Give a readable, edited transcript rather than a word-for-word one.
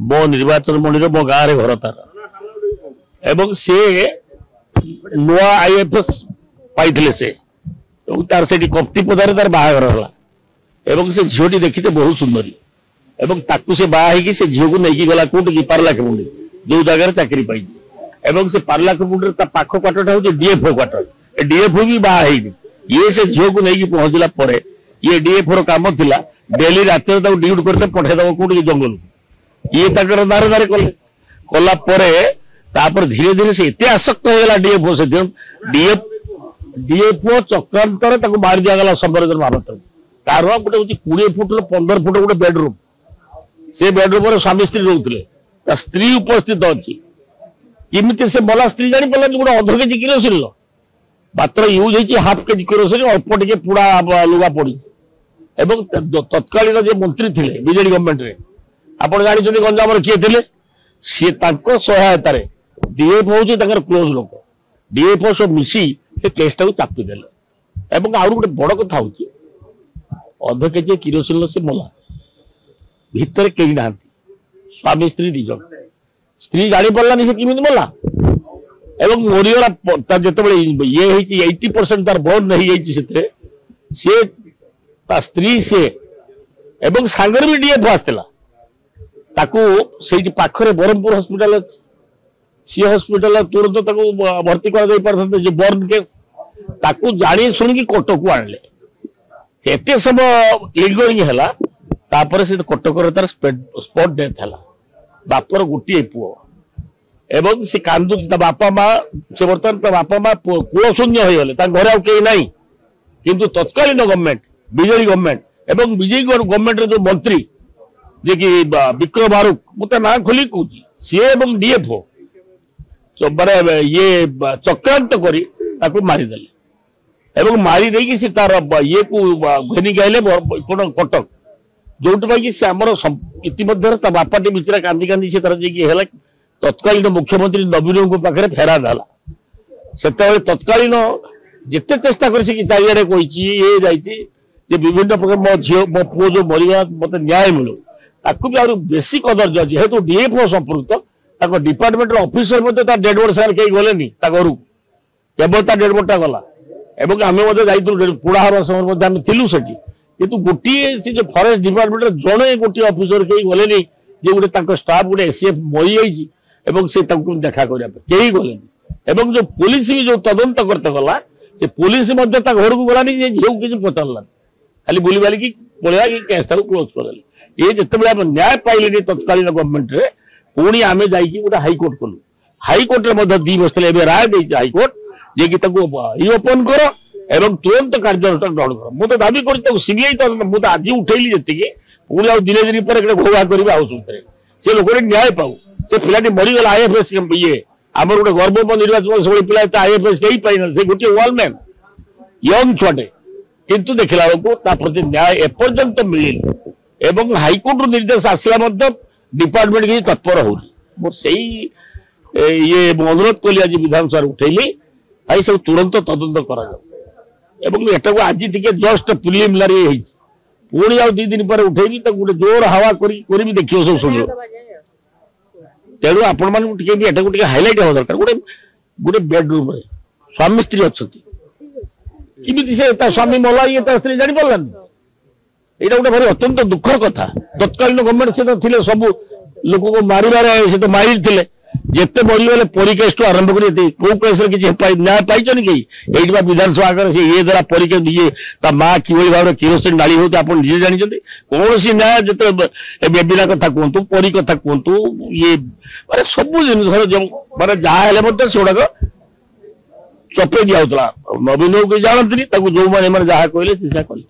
मो निर्वाचन मंडली मो गाँव में घर तार एवं से नुआ आईएफएस पाई से तार से कप्ती पदार तार बाहागर है से झीटी देखते बहुत सुंदरी एवं ताकू से बाहा से झील को लेकिन गला कौटी पार्लाखेमुंडी जो जगह चाकरी पाई एवं से पार्लाखेमुंडी पाख क्वार्टर हूँ डीएफओ क्वार्टर डीएफओ भी बाहा ये से झील को लेकिन पहुंचला ये डीएफओ काम थिला डेली रात ड्यूटी करते पठेदब कौटी जंगल ये दारे दारे कला तापर धीरे धीरे से इतने आसक्त होगा डीएफओ से डीएफओ चक्रांत मारी दिगला संबरजन महापात्र तार गोटे हूँ 20 फुट 15 फुट गोटे बेडरूम से बेडरूम स्वामी स्त्री रोते स्त्री उपस्थित अच्छी किमित से मला स्त्री जानी पाला गोटे अध केजी किरोसिन मात्र यूज होती हाफ केजी किरोसिन अल्प टे पुड़ा लुगा पड़ी तत्कालीन जो मंत्री थे बीजेडी गवर्नमेंट रे आपण जानी गंजाम किए थे सी सहायतार डीएफओ हूँ क्लोज लोक डीएफओ सब मिसी केसटा को चापी देले आउर गोटे बड़ कथा हूँ अध केजी किरोसिन से मला भितर कहीं ना स्वामी स्त्री दीज स्त्री जानी पारानी से किमी मला एवं मरीगला जो ये 80% तार बंद नहीं जाइए सी स्त्री से एवं सांगर भी डीएफओ आसला पाखरे ब्रह्मपुर हॉस्पिटल अच्छी सी हॉस्पिटल तुरंत भर्ती कर जो बर्न केस ताकू जानी शुणी कटक को आणले एते समय लिंगरिंग है तापर से कटक तार स्पॉट डेथ है बापर गोटे पुओ एवं से कांदू बापा माँ से बर्तमान बापा माँ कूल शून्य हो गले घर आउ कहीं ना किंतु तत्कालीन गवर्नमेंट बीजेडी गवर्नमेंट एवं बीजेपी गवर्नमेंट जो मंत्री जे कि विक्रम बारूक मुझे ना खोली कहूँ सी एवं डीएफओ मारे ये चक्रांत करी मारिदे एवं मारिदे सी तार ये को घेनिक आइले कटक जो से आमर इतिमध्य बापाटी बिचरा कांदी कांदी से तार है तत्कालीन मुख्यमंत्री नवीन पाखे फेरा देला से तत्कालीन जिते चेष्टा कर चारिड़े कही विभिन्न प्रकार मो झी मो पुओ जो मरीगला मत न्याय मिलू ताकू भी आउर बेसी कदर्य जेहेतु डीएफओ संपृक्त डिपार्टमेंट ऑफिसर डेड बॉडी सागर कहीं गले घर केवल डेड बॉडीटा गला एवं आम पुड़ा हवा समय थिलु सेठी किंतु गोटे से जो फॉरेस्ट डिपार्टमेंट जड़े गोटे ऑफिसर कहीं गले जे गोटे स्टाफ गोटे एसीएफ मरी जाइए से देखा करने गले जो पुलिस भी जो तदंत करते गला से पुलिस घर को गलानी झील किसी पचारा खाली बुली बालिकी पड़ा कि केसटा क्लोज कर ये जिते न्याय पाइले तत्कालीन गवर्नमेंट रे पुणी आम गोटे हाइकोर्ट कलु हाइकोर्ट में 2 वर्ष राय दे हाइकोर्ट जे कि रिओपन कर एवं तुरंत कार्यानुष्ठान ग्रहण कर मुझे दाबी कर सीबीआई तदंत मुझे आज उठेली जी पुणी आ दिन दिन पर घोघा कर से लोक न्याय पाऊ से पिलाटी मरीगला आईएफएस ये आम गोटे गर्भ निर्वाचन सब पिला आईएफएस कहीं पाई से गोटे वालमैन यंग छुआटे किंतु देखला प्रति न्याय एपर्यंत मिलनी एवं हाइकोर्ट निर्देश आसला डिपार्टमेंट किसी तत्पर होनी ये अनुरोध कली आज विधानसभा उठेली आई सब तुरंत तदंत कर आज टी जस्ट प्रिलिमिनारी पुणी आ 2 दिन पर उठेबी गोटे जोर हवा करी देखिए सब शुण तेणु आपण मानक हाइलाइट हवा दरकार गोटे गोटे बेडरूम स्वामी स्त्री अच्छा किमी से स्वामी मला ये स्त्री जानी पारानी यहाँ गोटे भारी अत्यंत दुखर कथा तत्कालीन गवर्नमेंट से थे सब लोक को मारिबार से तो मारी थे जिते मरीगले परी केस टू आरंभ कर कौ केस न्याय पाई कहीं विधानसभा आगे से ये द्वारा परी केस ये माँ कि भाव में किरोसिन डाली होते आप निजे जानते कौन सी न्याय जो बेबिना कथा कहतु परी कथा कहतु ये मारे सब जिन मारे जहाँ से गुड़ाक चपे दिया नवीन को जानती जो मैंने जहाँ कहले कले